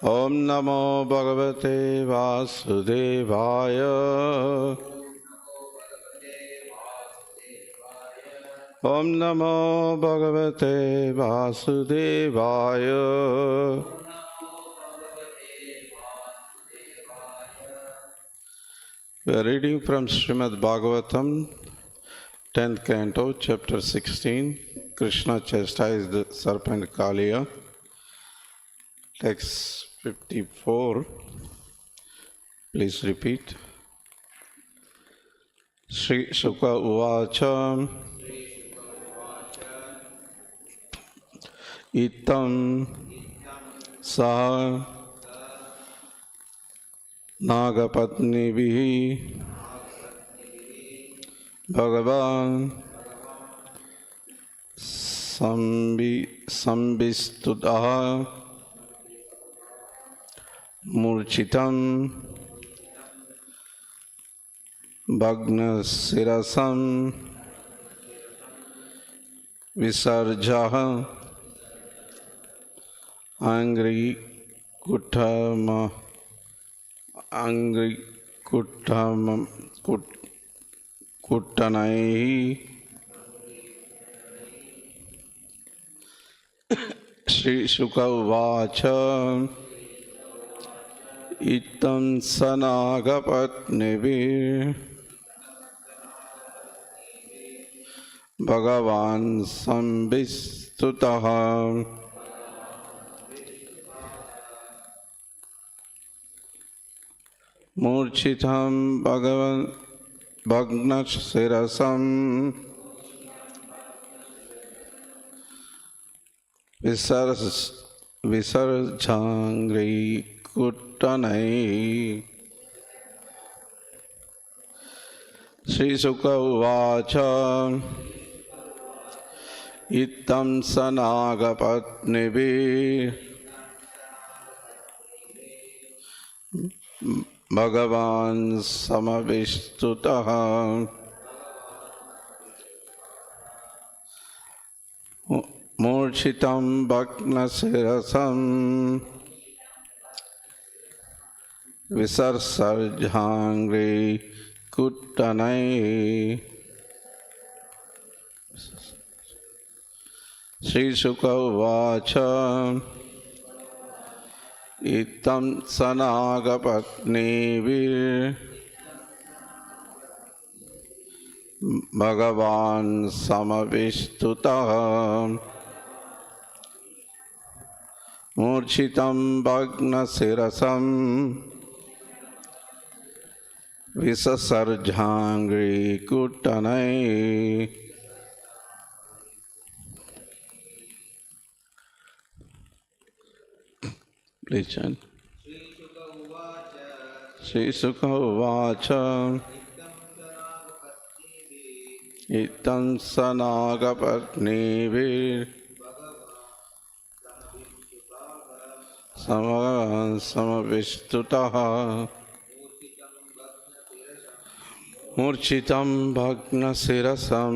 ओम नमो भगवते वासुदेवाय। ओम नमो भगवते वासुदेवाय। We are reading from Srimad Bhagavatam 10th canto, chapter 16. Krishna chastised the serpent Kaliya. Text 54. Please repeat. Sri Sukha Uvacha Itam Saha Nagapatnibihi Bhagavan Sambistudaha Murchitam Bhagnasirasam Visarjaha Angri Kuttanai. Sri Sukha Uvacha Itam Sanagapatnivi Bhagavan Sambistutaha Murchitam Bhagavan Bhagnasirasam Visarjangri Kuttanai. Sri Sukha Uvacha Itam Sanagapatnibi Bhagavan Samavistutaha Murchitam Bhagnasirasam Visarsarjangri Kuttanai. Sri Sukha Uvacha Itam Sanagapatnivi Bhagavan Samavistutaha Murchitam Bhagnasirasam Visasarjangri Kuttanai. Please chant. Sri Sukha Uvacha Itam Sanagapatnivi Samavistutaha Murchitam Bhagnasirasam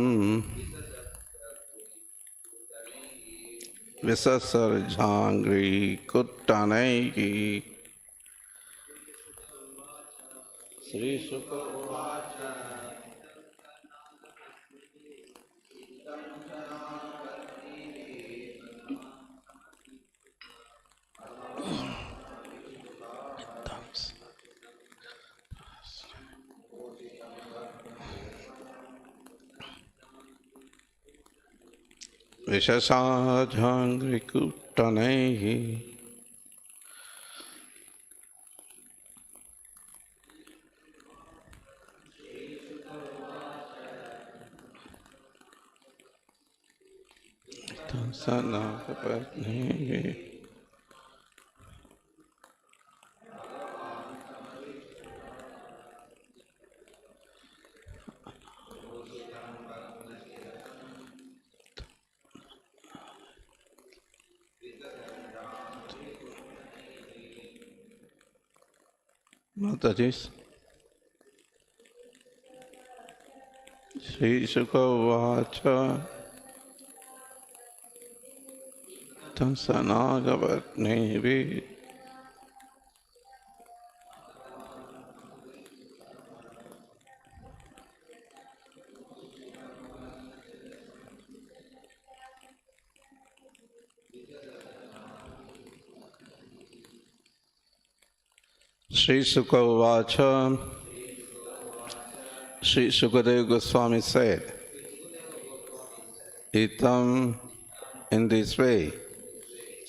Visasarjangri Kuttanai. Sri Sukha Uvacha Visasarjangri Kuttanai. Itam Sanagapatnivi Mataji's. Sri Sukha Uvacha Itam Sanagapatnivi Sri Sukha Uvacha, Sri Sukadeva Goswami said, Itam, in this way,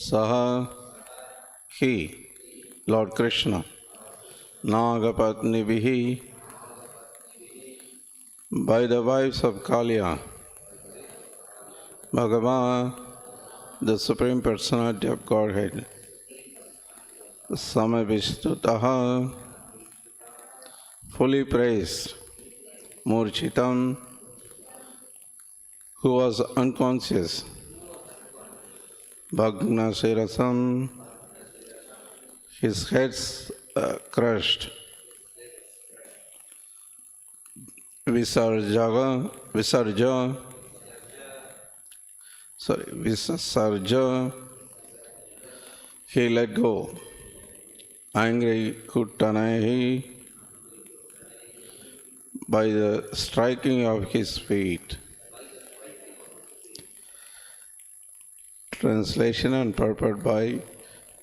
Saha, he, Lord Krishna, Nagapatnivihi, by the wives of Kaliya, Bhagavan, the Supreme Personality of Godhead, Samavistutaha, fully praised, Murchitam, who was unconscious, Bhagna Sirasam, his head's crushed, Visarja, he let go. Angry Kuttanahi, by the striking of his feet. Translation and purport by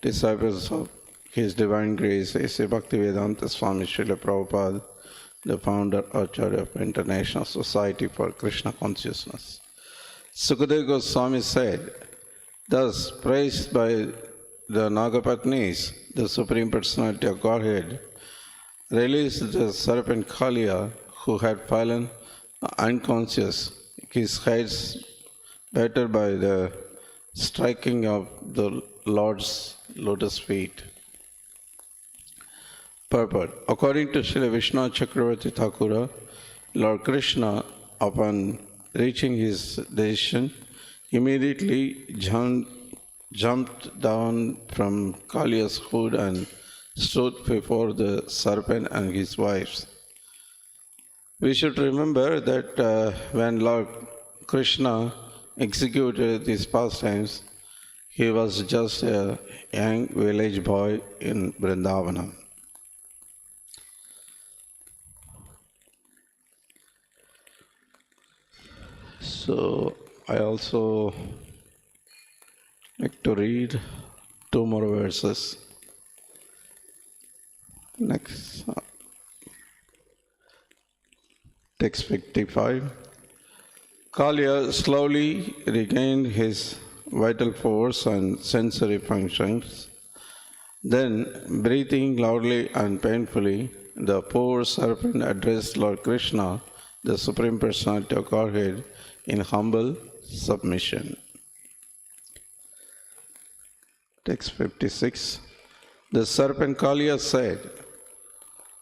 disciples of His Divine Grace, A.C. Bhaktivedanta Swami Srila Prabhupada, the founder Acharya of International Society for Krishna Consciousness. Sukadeva Goswami said, thus praised by the Nagapatnis, the Supreme Personality of Godhead, released the serpent Kaliya, who had fallen unconscious, his head battered by the striking of the Lord's lotus feet. Purport. According to Srila Vishnu Chakravarti Thakura, Lord Krishna, upon reaching his decision, immediately jumped down from Kaliya's hood and stood before the serpent and his wives. We should remember that when Lord Krishna executed these pastimes, he was just a young village boy in Vrindavana. So I also like to read two more verses. Next, text 55. Kaliya slowly regained his vital force and sensory functions. Then, breathing loudly and painfully, the poor serpent addressed Lord Krishna, the Supreme Personality of Godhead, in humble submission. Text 56. The serpent Kaliya said,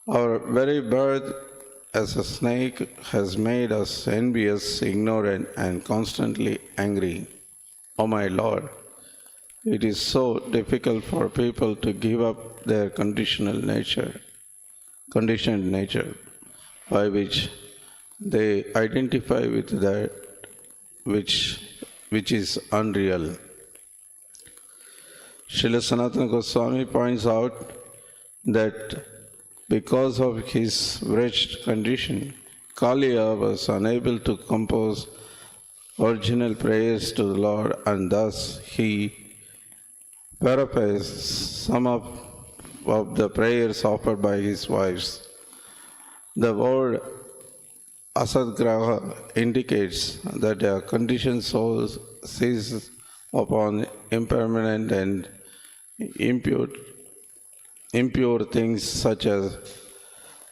our very birth as a snake has made us envious, ignorant, and constantly angry. O my Lord, it is so difficult for people to give up their conditioned nature, by which they identify with that which is unreal. Srila Sanatana Goswami points out that because of his wretched condition, Kaliya was unable to compose original prayers to the Lord, and thus he paraphrased some of the prayers offered by his wives. The word asadgraha indicates that a conditioned soul seizes upon impermanent and impure things such as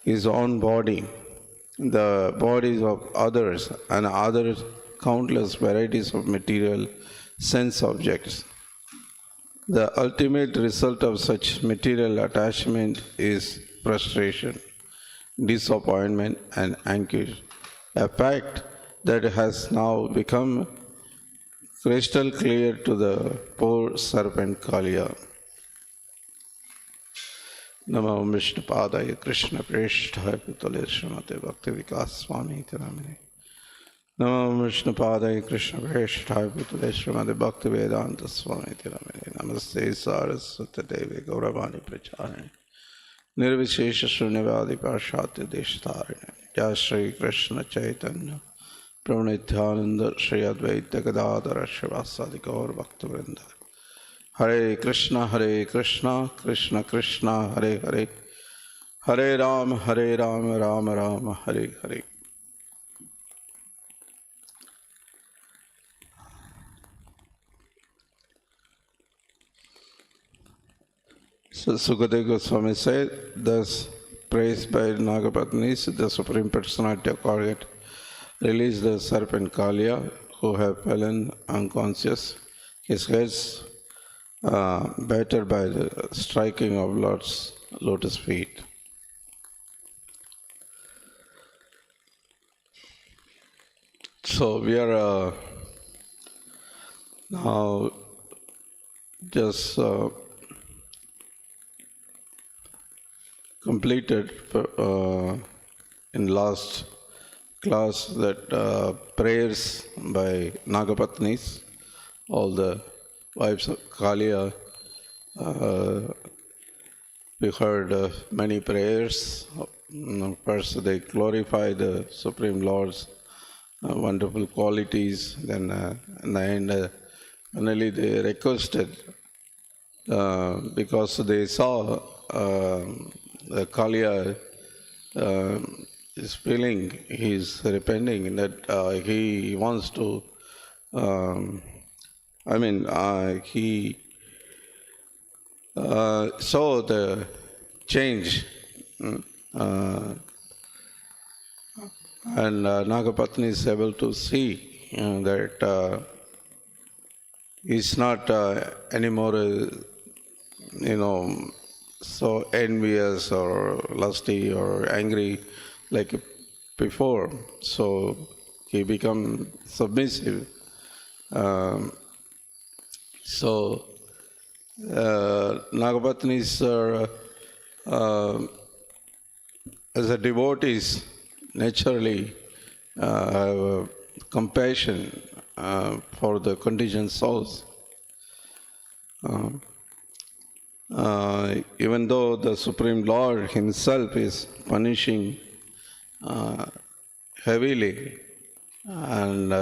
his own body, the bodies of others, and other countless varieties of material sense objects. The ultimate result of such material attachment is frustration, disappointment, and anguish, a fact that has now become crystal clear to the poor serpent Kaliya. Namo Vishnu Padaya Krishna Preshthaya Putale Srimate Bhakti Vikas Swami Tiramine. Namo Vishnu Padaya Krishna Preshthaya Putale Srimate Bhakti Vedanta Swami Tiramine. Namaste Saraswati Devi Gauravani Pracharine. Nirvishesha Shunyavadi Parshatya Deshtarine. Jai Shri Krishna Chaitanya Pramanityananda Shri Advaita Gadadhara Shivasadi Gaur Bhakta Vrinda. Hare Krishna, Krishna Krishna, Hare Hare, Hare Ram, Ram Ram, Hare Hare. So Sukadeva Goswami said, thus praised by Nagapatnis, the Supreme Personality of Godhead, released the serpent Kalia, who have fallen unconscious, his heads battered by the striking of Lord's lotus feet. So we are now just completed in last class that prayers by Nagapatnis, all the wives of Kalia. We heard many prayers. First, they glorify the Supreme Lord's wonderful qualities. Then, in the end, finally, they requested because they saw the Kalia is feeling, he's repenting, that he wants to, he saw the change. And Nagapatni is able to see that he's not anymore, so envious or lusty or angry like before. So he become submissive. Nagapatnis are, as a devotees, naturally have compassion for the contingent souls. Even though the Supreme Lord himself is punishing heavily, and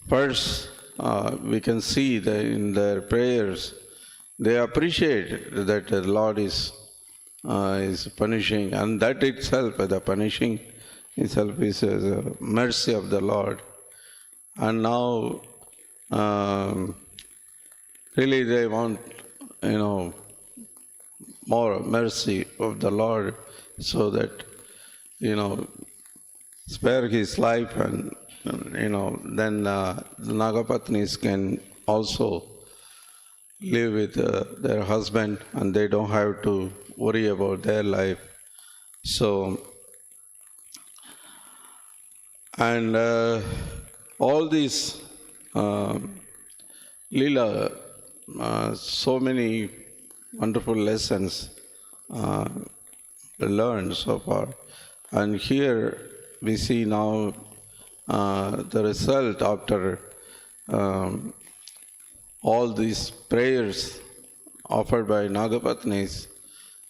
first we can see that in their prayers they appreciate that the Lord is punishing, and that itself, the punishing itself, is a mercy of the Lord. And now really they want, more mercy of the Lord, so that, spare his life, and, then the Nagapatnis can also live with their husband, and they don't have to worry about their life. So, and all these Leela, so many wonderful lessons learned so far. And here we see now the result after all these prayers offered by Nagapatnis.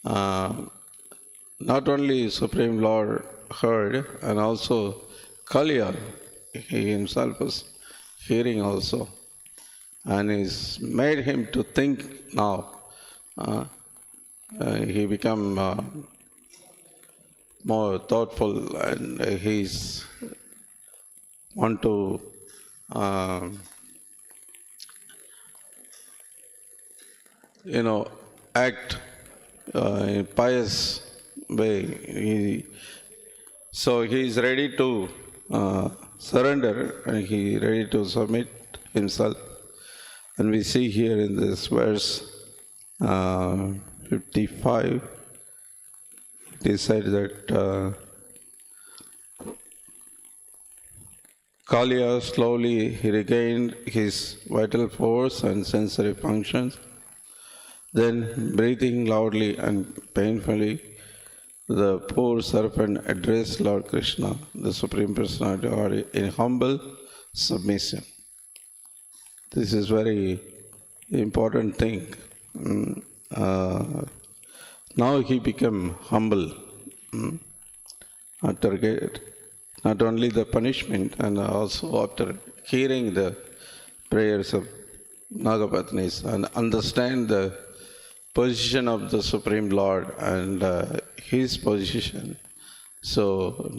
Not only Supreme Lord heard, and also Kalia, he himself was hearing also. And it's made him to think now. He become more thoughtful, and he's want to act in pious way. So he is ready to surrender, and he is ready to submit himself. And we see here in this verse 55, it is said that Kalia slowly regained his vital force and sensory functions. Then, breathing loudly and painfully, the poor serpent addressed Lord Krishna, the Supreme Personality of Godhead, in humble submission. This is very important thing. Now he became humble after not only the punishment, and also after hearing the prayers of Nagapatnis and understand the position of the Supreme Lord and his position. So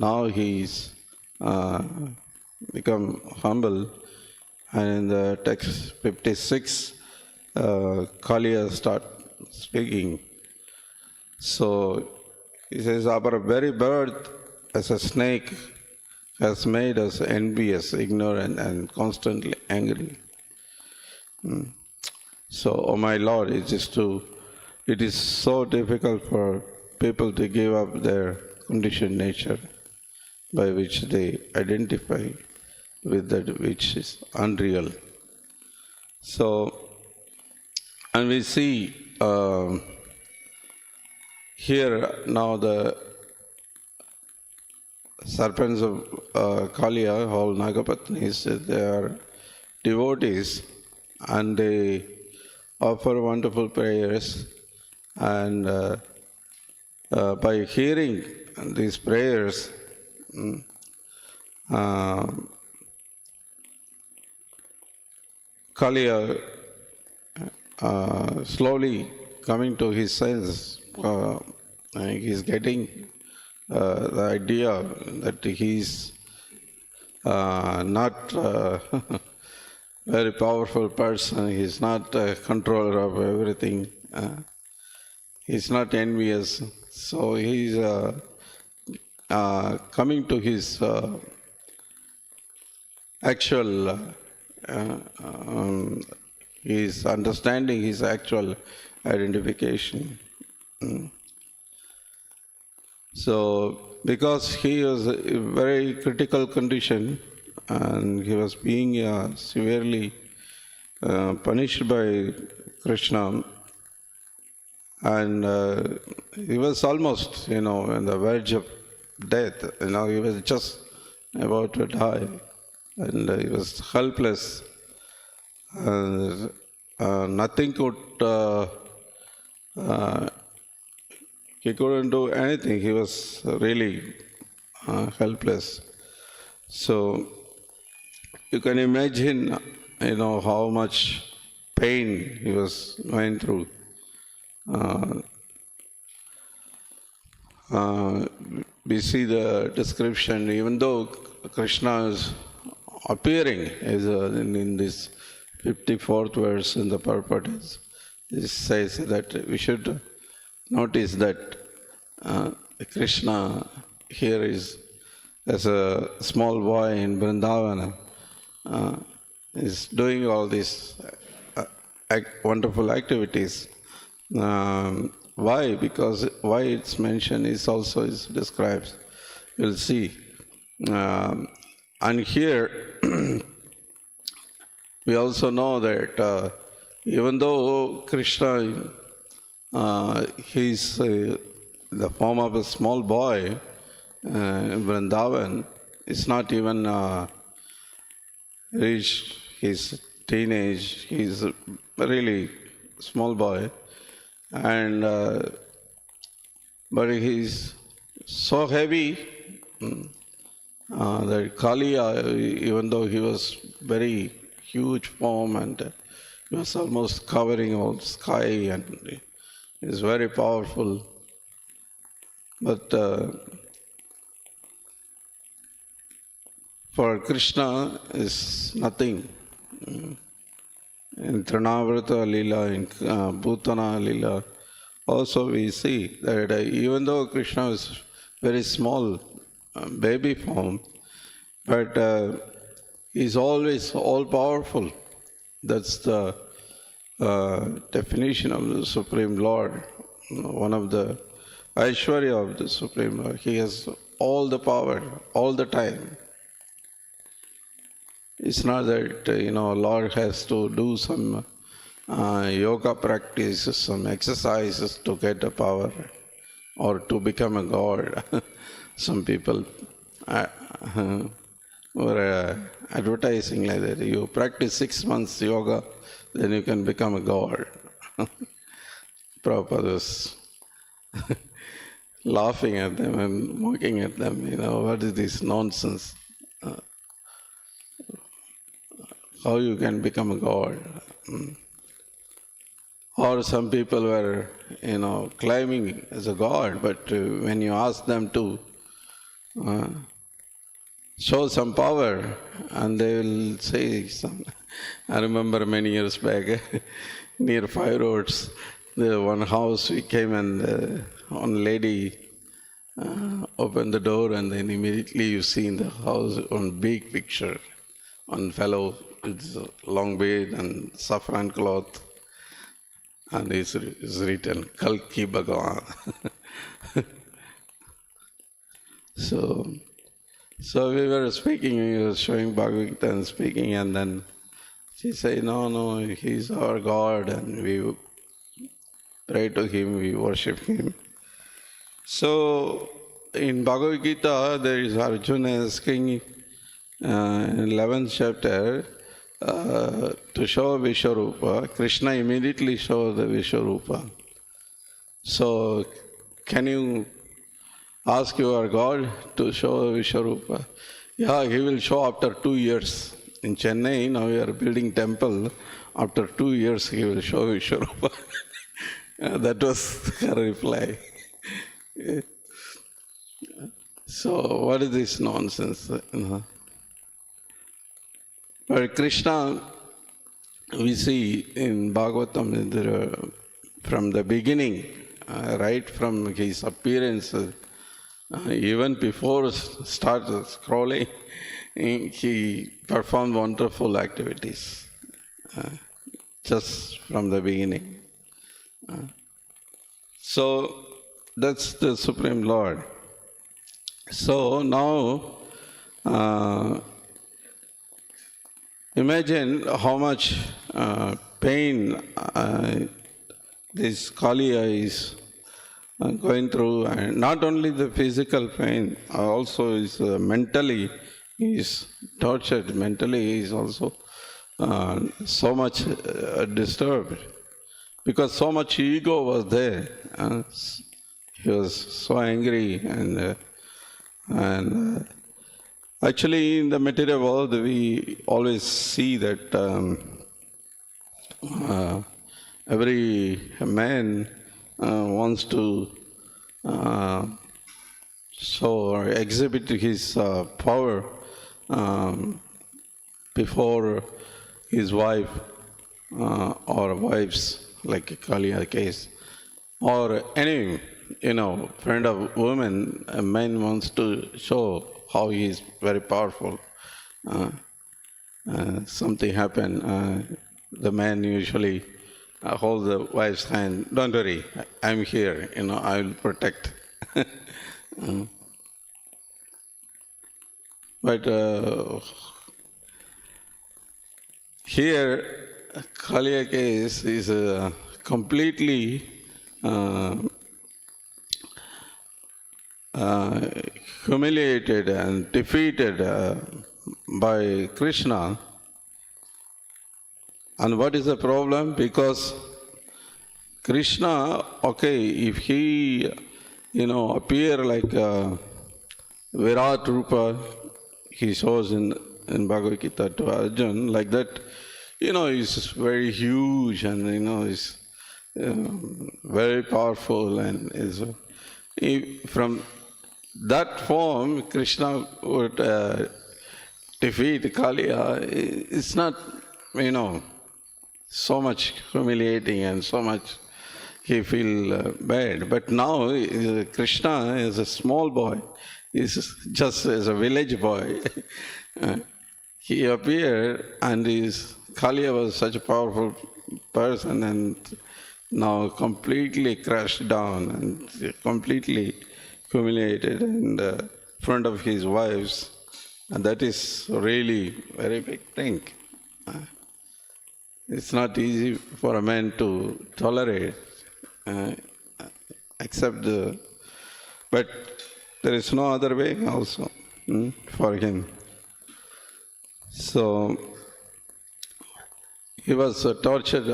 now he's become humble, and in the text 56, Kaliya start speaking. So he says, "Our very birth as a snake has made us envious, ignorant, and constantly angry. So, oh my Lord, it is so difficult for people to give up their conditioned nature by which they identify with that which is unreal." So, and we see here now the serpents of Kaliya, all Nagapatnis, they are devotees and they offer wonderful prayers, and by hearing these prayers, Kaliya slowly coming to his sense, he's getting the idea that he's not very powerful person, he's not a controller of everything, he's not envious. So he's coming to his actual, he's understanding his actual identification. So, because he was in a very critical condition and he was being severely punished by Krishna, and he was almost, on the verge of death. He was just about to die, and he was helpless. And nothing could. He couldn't do anything. He was really helpless. So you can imagine, how much pain he was going through. We see the description, even though Krishna is appearing as in this 54th verse in the purport, it says that we should notice that Krishna here is as a small boy in Vrindavana, is doing all these wonderful activities. Why? Because why it's mentioned is also described. You'll see. And here we also know that even though Krishna he's the form of a small boy in Vrindavan, is not even reached his teenage, he's a really small boy, and but he's so heavy that Kaliya, even though he was very huge form and he was almost covering all sky and is very powerful, but for Krishna is nothing. In Trinavrata Lila, in Bhutana Lila, also we see that even though Krishna is very small baby form, but he's always all powerful. That's the definition of the Supreme Lord, one of the Aishwarya of the Supreme Lord. He has all the power, all the time. It's not that, Lord has to do some yoga practice, some exercises to get the power or to become a god. Some people were advertising like that. You practice 6 months yoga, then you can become a god. Prabhupada was laughing at them and mocking at them. What is this nonsense? How you can become a god? Or some people were, claiming as a god, but when you ask them to show some power, and they will say some. I remember many years back, near Five Roads, the one house we came, and one lady opened the door, and then immediately you see in the house one big picture, one fellow with long beard and saffron cloth, and it's written Kalki Bhagavan. So we were speaking, we were showing Bhagavad Gita and speaking, and then she said, no, he's our God, and we pray to him, we worship him. So in Bhagavad Gita, there is Arjuna asking in 11th chapter to show Vishwarupa. Krishna immediately shows the Vishwarupa. So can you ask your God to show Vishwarupa? Yeah, he will show after 2 years. In Chennai, now we are building temple. After 2 years, he will show Vishwarupa. That was her reply. So what is this nonsense? But Krishna, we see in Bhagavatam, from the beginning, right from his appearance, even before start scrolling, he performed wonderful activities, just from the beginning. So that's the Supreme Lord. So now, imagine how much pain this Kaliya is going through, and not only the physical pain, also is mentally he is tortured. Mentally he is also so much disturbed, because so much ego was there. He was so angry, and actually in the material world we always see that every man wants to show or exhibit his power before his wife or wives, like Kaliya case, or any friend of woman. A man wants to show how he is very powerful. Something happened, the man usually hold the wife's hand. Don't worry, I'm here, I will protect. But here, Kaliya case is completely humiliated and defeated by Krishna. And what is the problem? Because Krishna, okay, if he, appear like Virat Rupa, he shows in Bhagavad Gita to Arjuna, like that, he's very huge, and, he's very powerful, and from that form, Krishna would defeat Kaliya. It's not, so much humiliating and so much he feel bad. But now Krishna is a small boy. He's just as a village boy. He appeared, and Kaliya was such a powerful person, and now completely crushed down and completely humiliated in the front of his wives. And that is really very big thing. It's not easy for a man to tolerate, accept but there is no other way also for him. So he was tortured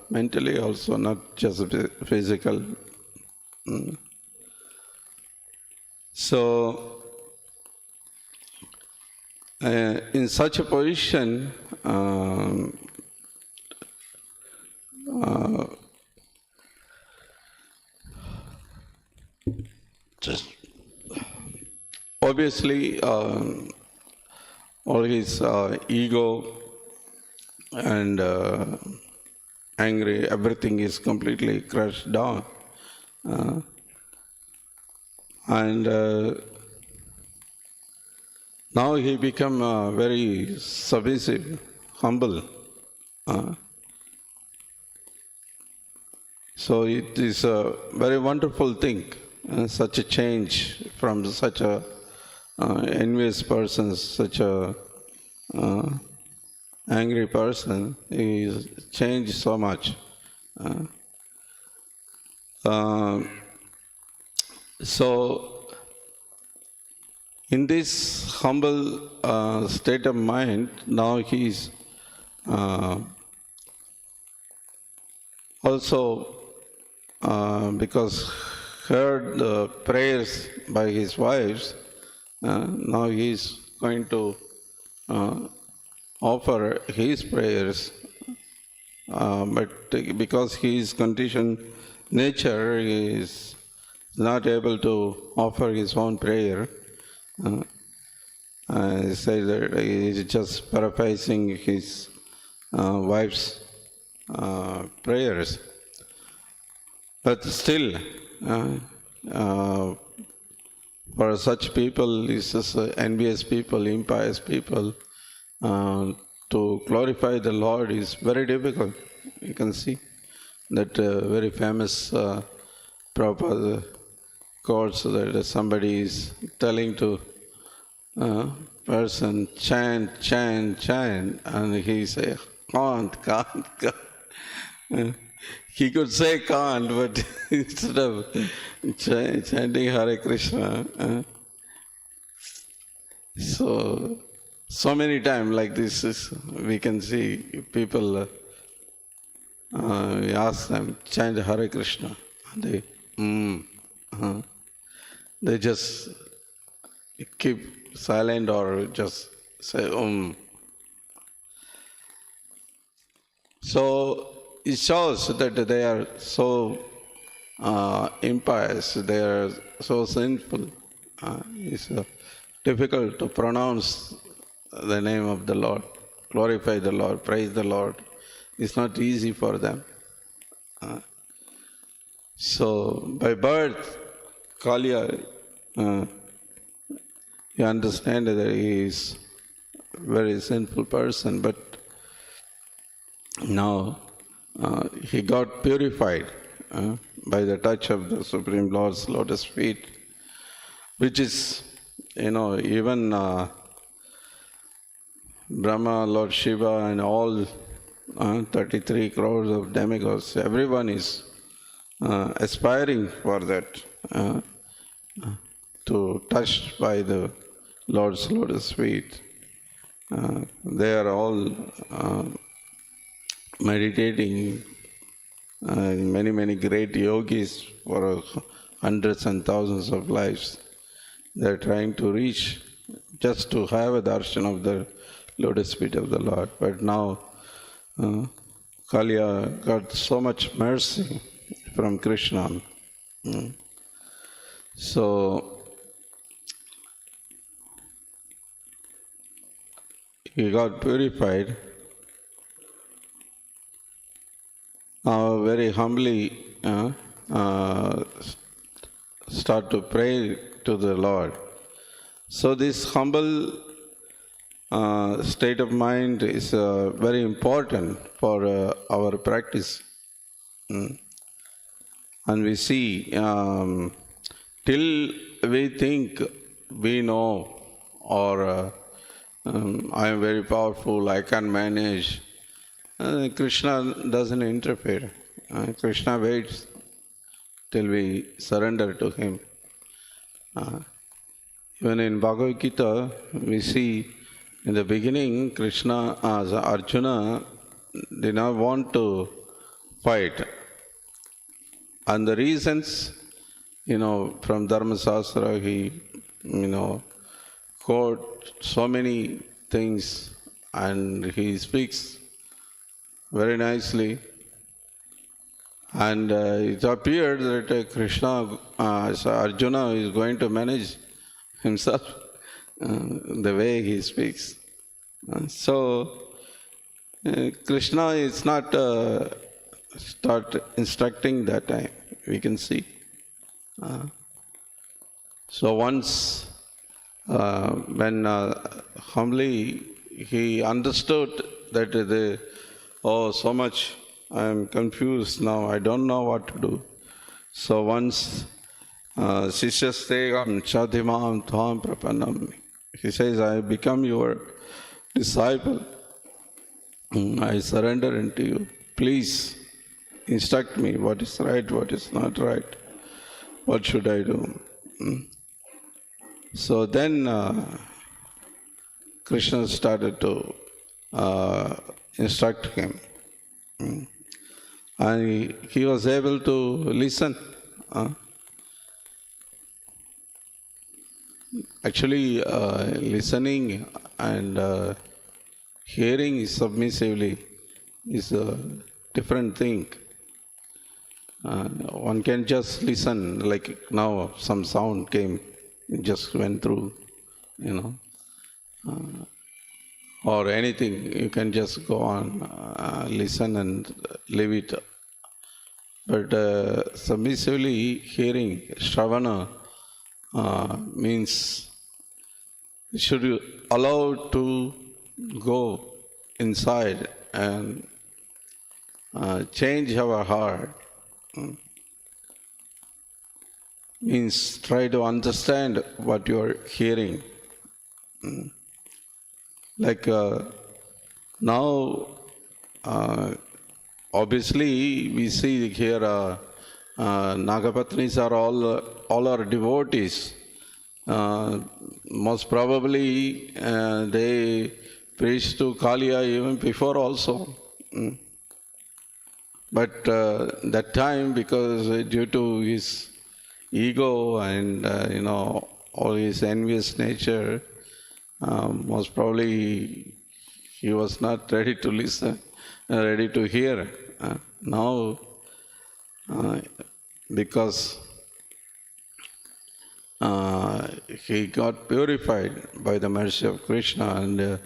mentally also, not just physical. So in such a position, obviously, all his ego and angry, everything is completely crushed down. And now he become very submissive, humble. So it is a very wonderful thing, such a change from such a envious person, such a angry person. He is changed so much. So in this humble state of mind, now he is also because heard the prayers by his wives, now he is going to offer his prayers, but because his conditioned nature is not able to offer his own prayer, he says that he is just paraphrasing his wife's prayers. But still, for such people, this envious people, impious people, to glorify the Lord is very difficult. You can see that very famous Prabhupada quotes that somebody is telling to person, chant, chant, chant, and he say, can't. He could say can't, but instead of chanting Hare Krishna, so many times like this, we can see people, we ask them, chant Hare Krishna. They just keep silent or just say, So it shows that they are so impious, they are so sinful. It's difficult to pronounce the name of the Lord, glorify the Lord, praise the Lord. It's not easy for them. So by birth, Kaliya, you understand that he is a very sinful person, but now he got purified by the touch of the Supreme Lord's lotus feet, which is, even Brahma, Lord Shiva, and all 33 crores of demigods, everyone is aspiring for that, to touch by the Lord's lotus feet. They are all meditating, many great yogis for hundreds and thousands of lives. They are trying to reach just to have a darshan of the lotus feet of the Lord. But now Kaliya got so much mercy from Krishna. So he got purified. Now very humbly start to pray to the Lord. So this humble state of mind is very important for our practice. And we see, till we think we know, or I am very powerful, I can manage, Krishna doesn't interfere. Krishna waits till we surrender to him. Even in Bhagavad Gita, we see in the beginning, Arjuna did not want to fight. And the reasons, from Dharma Sastra, he, quote so many things, and he speaks very nicely. And it appeared that Arjuna is going to manage himself. the way he speaks. Krishna is not start instructing that time, we can see. So once when humbly he understood that so much I am confused now, I don't know what to do. So once Sishyastegam Chadhimam Tham Prapanam, he says, I become your disciple. I surrender into you. Please instruct me what is right, what is not right. What should I do? So then Krishna started to instruct him. And he was able to listen. Actually, listening and hearing submissively is a different thing. One can just listen, like now some sound came, it just went through, or anything, you can just go on, listen and leave it. But submissively hearing, Shravana, means should you allow to go inside and change our heart. Means try to understand what you are hearing. Like now, obviously we see here Nagapatnis are all our devotees. Most probably they preached to Kaliya even before also. But that time, because due to his ego and all his envious nature, most probably he was not ready to listen, ready to hear. Now, because he got purified by the mercy of Krishna and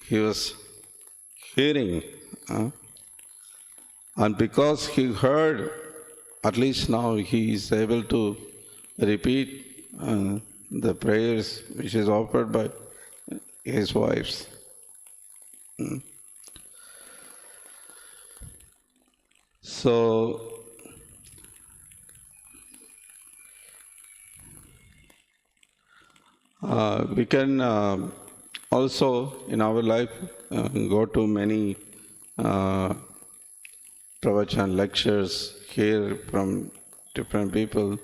he was hearing. And because he heard, at least now he is able to repeat the prayers which is offered by his wives. So, we can also in our life go to many pravachan lectures, hear from different people,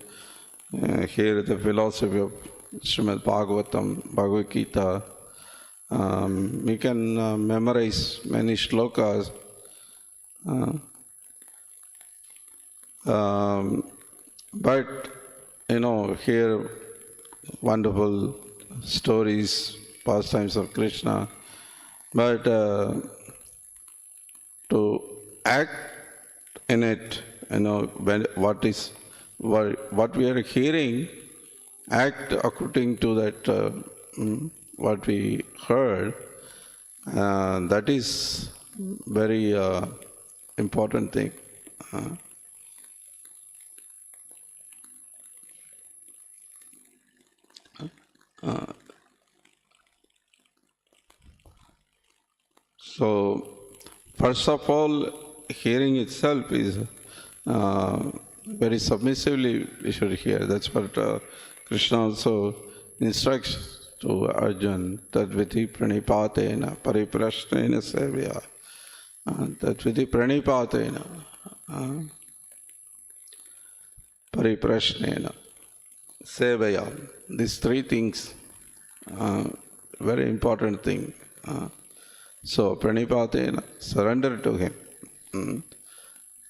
hear the philosophy of Srimad Bhagavatam, Bhagavad Gita. We can memorize many shlokas. But hear wonderful stories, pastimes of Krishna. But to act in it, what we are hearing, act according to that what we heard. That is very important thing. So, first of all, hearing itself is very submissively we should hear. That's what Krishna also instructs to Arjuna, Tadviti pranipatena pariprashnena sevya. Tadviti pranipatena pariprashnena sevya. These three things, very important thing. So, pranipatena, surrender to him,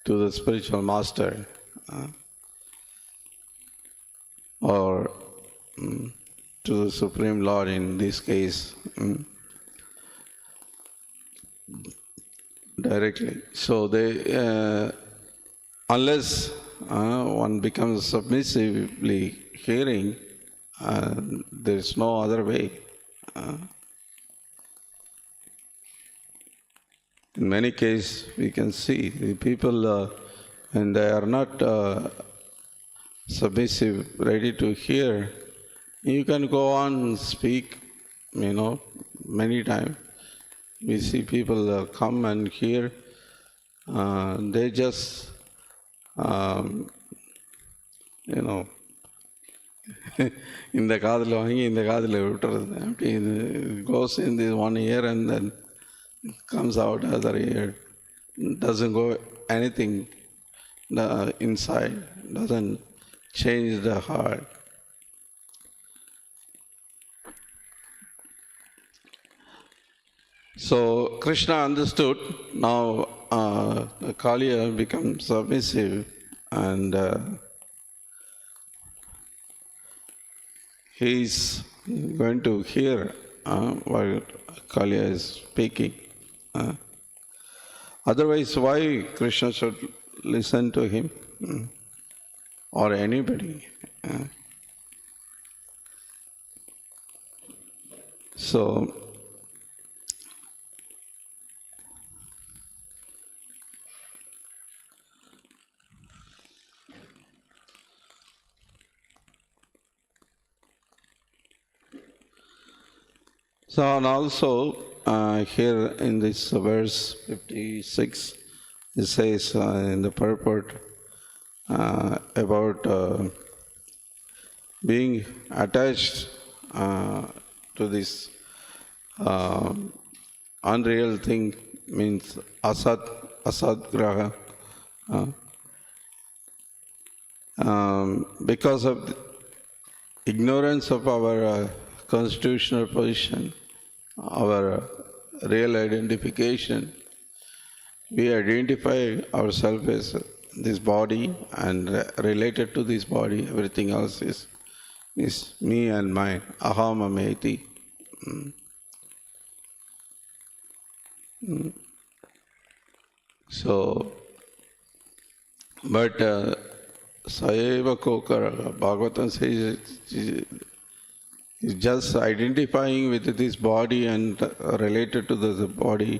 to the spiritual master, or to the Supreme Lord in this case, directly. So, unless one becomes submissively hearing, there is no other way. In many cases, we can see the people, when they are not submissive, ready to hear, you can go on speak, many times. We see people come and hear, they just, இந்த காதில் வாங்கி இந்த காதில் விட்டுறது. அப்படி goes in this one ear and then comes out other ear. Doesn't go anything inside, doesn't change the heart. So Krishna understood. Now Kaliya becomes submissive and he is going to hear what Kaliya is speaking. Otherwise, why Krishna should listen to him or anybody? So and also here in this verse 56, it says in the purport about being attached to this unreal thing, means asat graha. Because of the ignorance of our constitutional position, our real identification, we identify ourselves as this body, and related to this body, everything else is me and mine, aham ameti. So, but Saeva Kokara, Bhagavatam says, is just identifying with this body and related to the body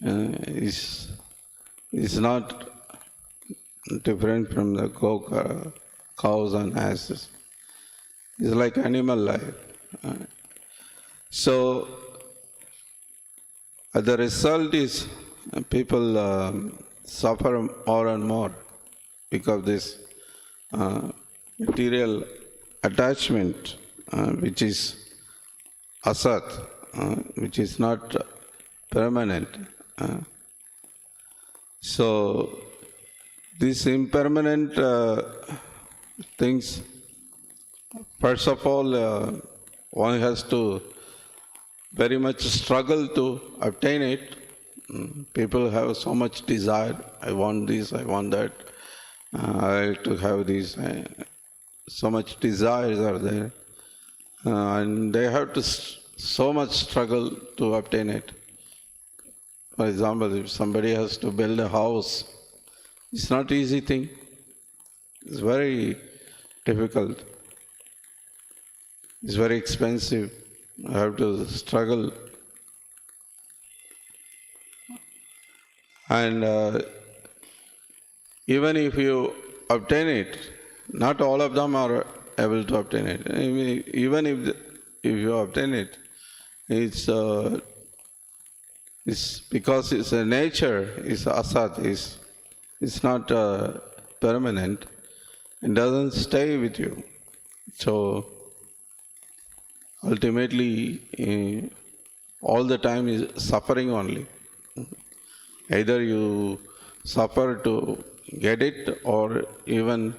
is not different from the cows and asses. It's like animal life. So the result is people suffer more and more because of this material attachment, which is asat, which is not permanent. So these impermanent things, first of all, one has to very much struggle to obtain it. People have so much desire. I want this, I want that. I like to have this. So much desires are there. And they have to so much struggle to obtain it. For example, if somebody has to build a house, it's not an easy thing. It's very difficult. It's very expensive. I have to struggle. And even if you obtain it, not all of them are able to obtain it. Even if you obtain it, it's because it's a nature, it's asat, it's not permanent. It doesn't stay with you. So ultimately, all the time is suffering only. Either you suffer to get it, or even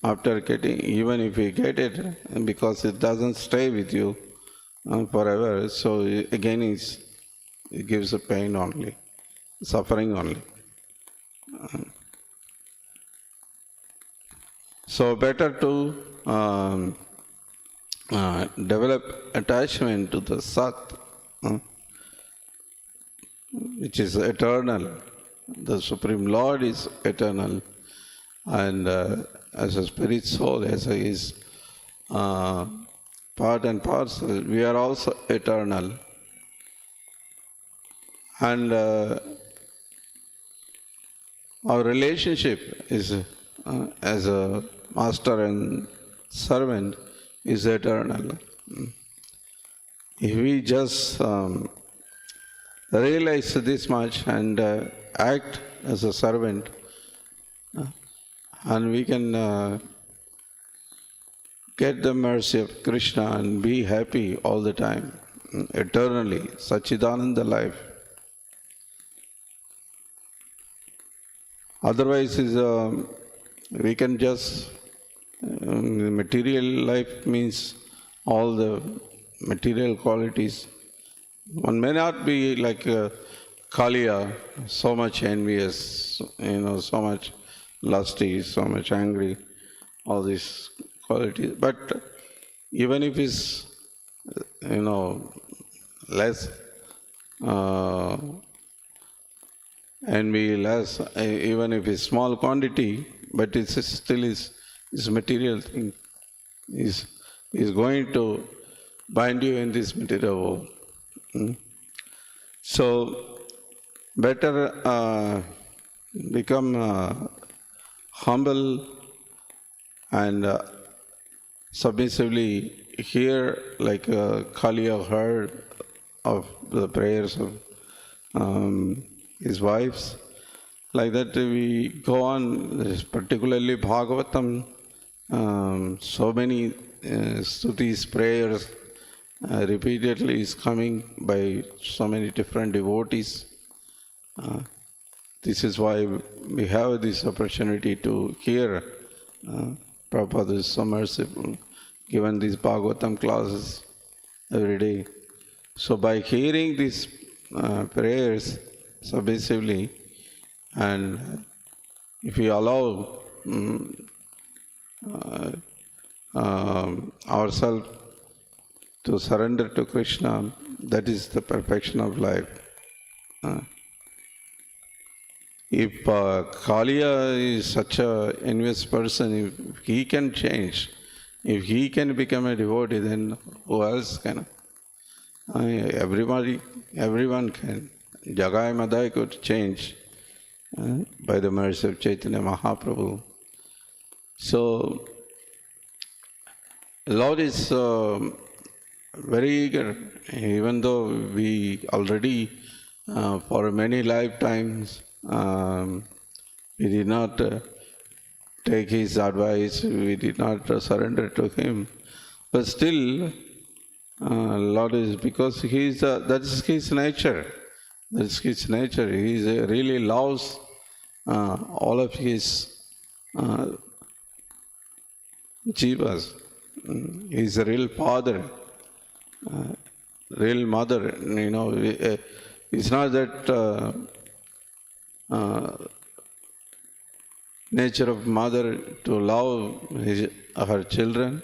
after getting, even if you get it, because it doesn't stay with you forever, so again it gives a pain only, suffering only. So better to develop attachment to the Sat, which is eternal. The Supreme Lord is eternal, and as a spirit soul, as he is part and parcel. We are also eternal. And our relationship is as a master and servant is eternal. If we just realize this much and act as a servant, and we can get the mercy of Krishna and be happy all the time, eternally, Sachidananda life. Otherwise, we can just, material life means all the material qualities. One may not be like Kaliya, so much envious, so much lusty, so much angry, all these qualities. But even if it's, less envy, less, even if it's small quantity, but it's still is material thing. Is going to bind you in this material world. So, better become humble and submissively hear, like Kaliya heard of the prayers of his wives. Like that we go on, particularly Bhagavatam, so many stutis, prayers, repeatedly is coming by so many different devotees. This is why we have this opportunity to hear. Prabhupada is so merciful, given these Bhagavatam classes every day. So by hearing these prayers submissively, and if we allow ourselves to surrender to Krishna, that is the perfection of life. If Kaliya is such an envious person, if he can change, if he can become a devotee, then who else can? Everyone can. Jagai Madai could change by the mercy of Chaitanya Mahaprabhu. So, Lord is very eager, even though we already, for many lifetimes, we did not take his advice, we did not surrender to him, but still, Lord is, because that's his nature. That's his nature. He really loves all of his jivas. He's a real father, real mother. It's not that nature of mother to love her children.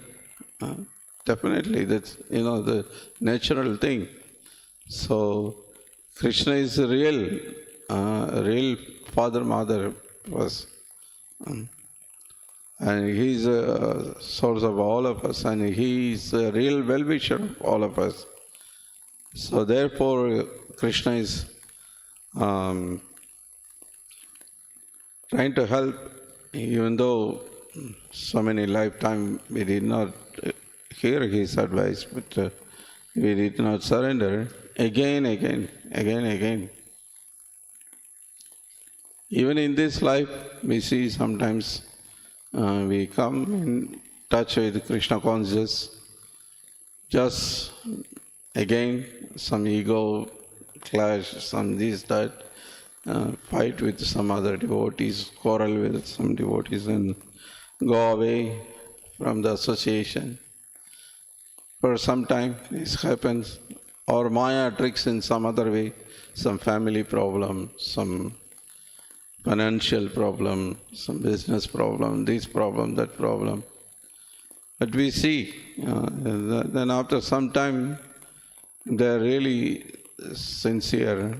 Definitely, that's the natural thing. So Krishna is a real father, mother was, and he is a source of all of us, and he is a real well-wisher of all of us. So therefore, Krishna is trying to help, even though so many lifetimes we did not hear his advice, but we did not surrender. Again. Even in this life, we see sometimes we come in touch with Krishna consciousness, just again some ego clash, some this, that, fight with some other devotees, quarrel with some devotees, and go away from the association. For some time this happens, or Maya tricks in some other way, some family problem, some financial problem, some business problem, this problem, that problem. But we see, then after some time, they're really sincere,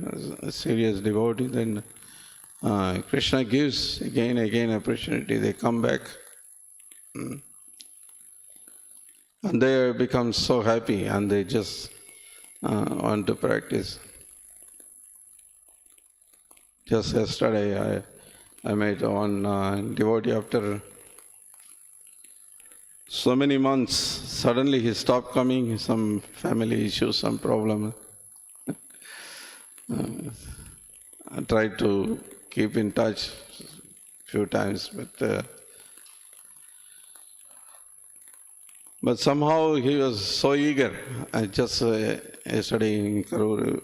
serious devotee, then Krishna gives again opportunity, they come back. And they become so happy and they just want to practice. Just yesterday, I met one devotee after so many months. Suddenly he stopped coming, some family issue, some problem. I tried to keep in touch few times, but somehow he was so eager. I just yesterday in Karur,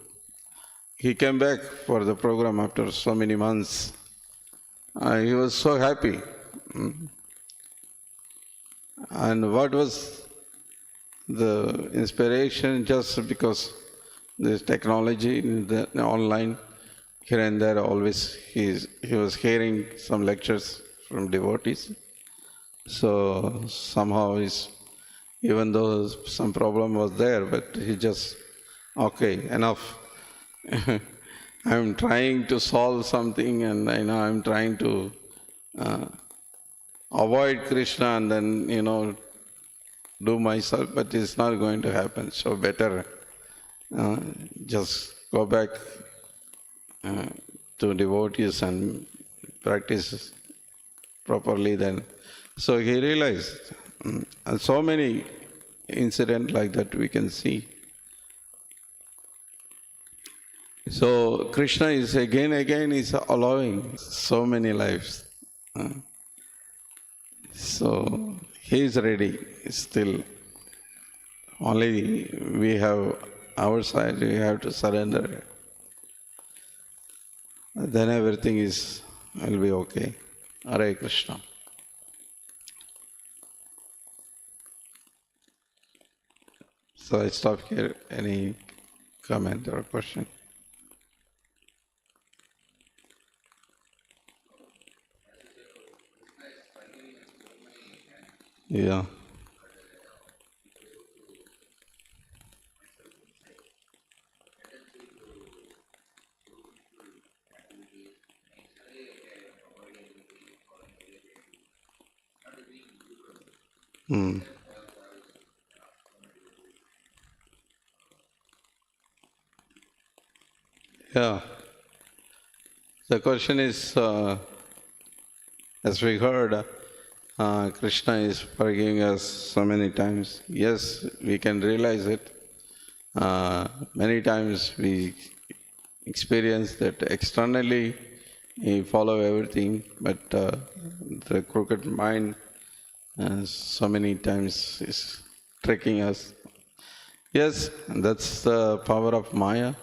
he came back for the program after so many months. He was so happy. And what was the inspiration? Just because this technology, the online, here and there, always he was hearing some lectures from devotees. So somehow even though some problem was there, but he just, okay, enough. I'm trying to solve something, and I'm trying to avoid Krishna and then, do myself, but it's not going to happen. So better just go back to devotees and practice properly then. So he realized, and so many incidents like that we can see. So Krishna is again is allowing so many lives. So he is ready still. Only we have our side, we have to surrender. Then everything will be okay. Hare Krishna. So I stop here. Any comment or question? Yeah. Hmm. Yeah. The question is, as we heard, Krishna is forgiving us so many times. Yes, we can realize it. Many times we experience that externally we follow everything, but the crooked mind so many times is tricking us. Yes, that's the power of Maya.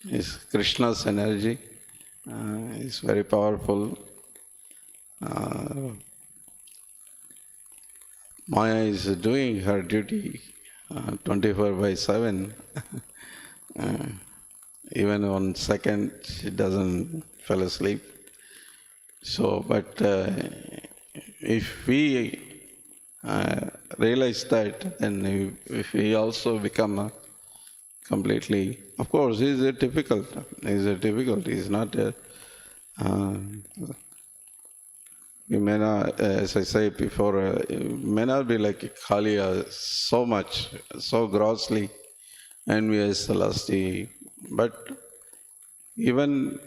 Is Krishna's energy. Is very powerful. Maya is doing her duty 24/7. Even 1 second she doesn't fall asleep. So, but if we realize that, then if we also become completely, of course, it's difficult. It's not. We may not, as I said before, may not be like Kaliya so much, so grossly envious, lusty, but even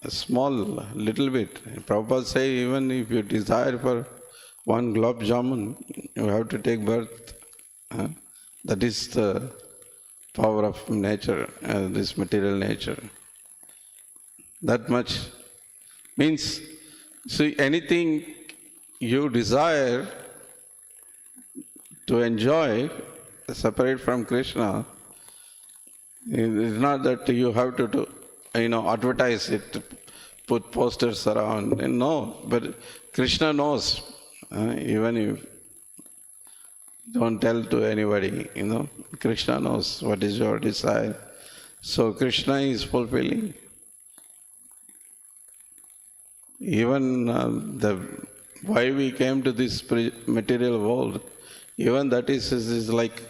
a small, little bit. Prabhupada say even if you desire for one gulab jamun, you have to take birth. That is the power of nature, this material nature. That much means, see, anything you desire to enjoy separate from Krishna, it's not that you have to advertise it, put posters around. No, but Krishna knows. Even if don't tell to anybody, Krishna knows what is your desire. So Krishna is fulfilling. Even why we came to this material world, even that is like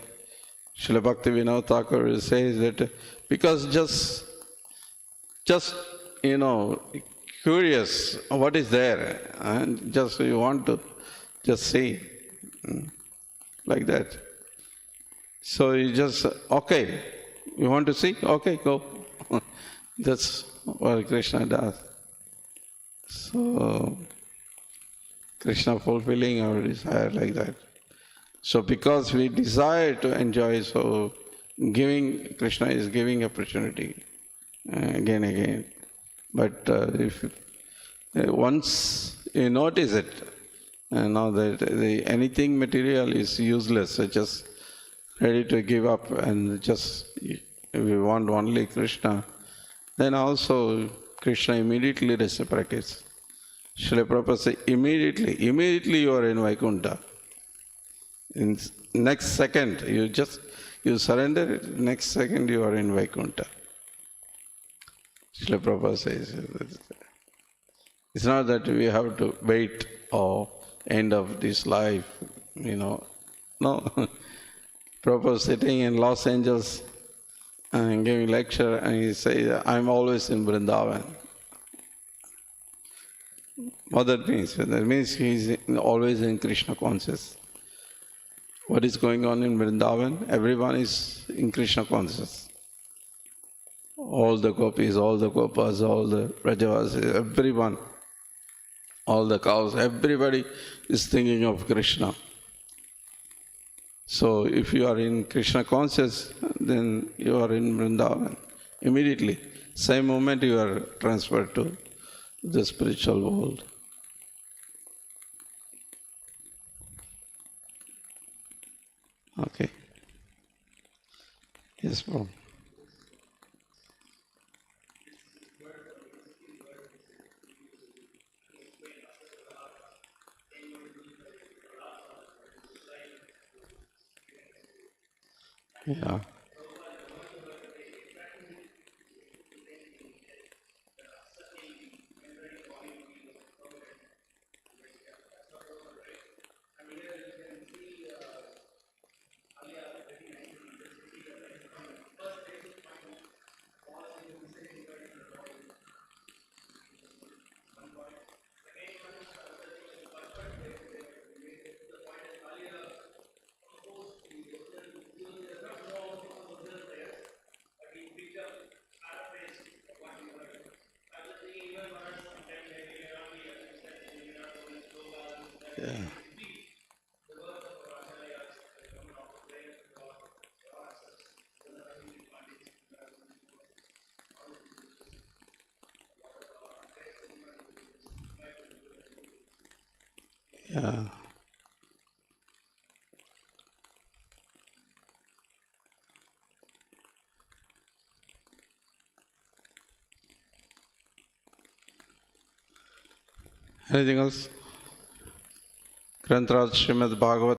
Srila Bhaktivinoda Thakur says that because just curious what is there, and just you want to just see. like that. So you just, okay, you want to see? Okay, go. That's what Krishna does. So Krishna fulfilling our desire like that. So because we desire to enjoy, so Krishna is giving opportunity again, again. But if once you notice it, now that anything material is useless, so just ready to give up and just we want only Krishna, then also Krishna immediately reciprocates. Srila Prabhupada says, immediately you are in Vaikuntha. In next second, you surrender it, next second you are in Vaikuntha. Srila Prabhupada says, it's not that we have to wait or end of this life, No. Prabhupada sitting in Los Angeles and giving lecture, and he says, I'm always in Vrindavan. What that means? That means he's always in Krishna conscious. What is going on in Vrindavan? Everyone is in Krishna conscious. All the gopis, all the gopas, all the Brajavasis, everyone, all the cows, everybody is thinking of Krishna. So if you are in Krishna conscious, then you are in Vrindavan immediately. Same moment you are transferred to the spiritual world. Okay. Yes, bro. Yeah. Yeah. Yeah. Anything else? Grantaraj Srimad Bhagavatam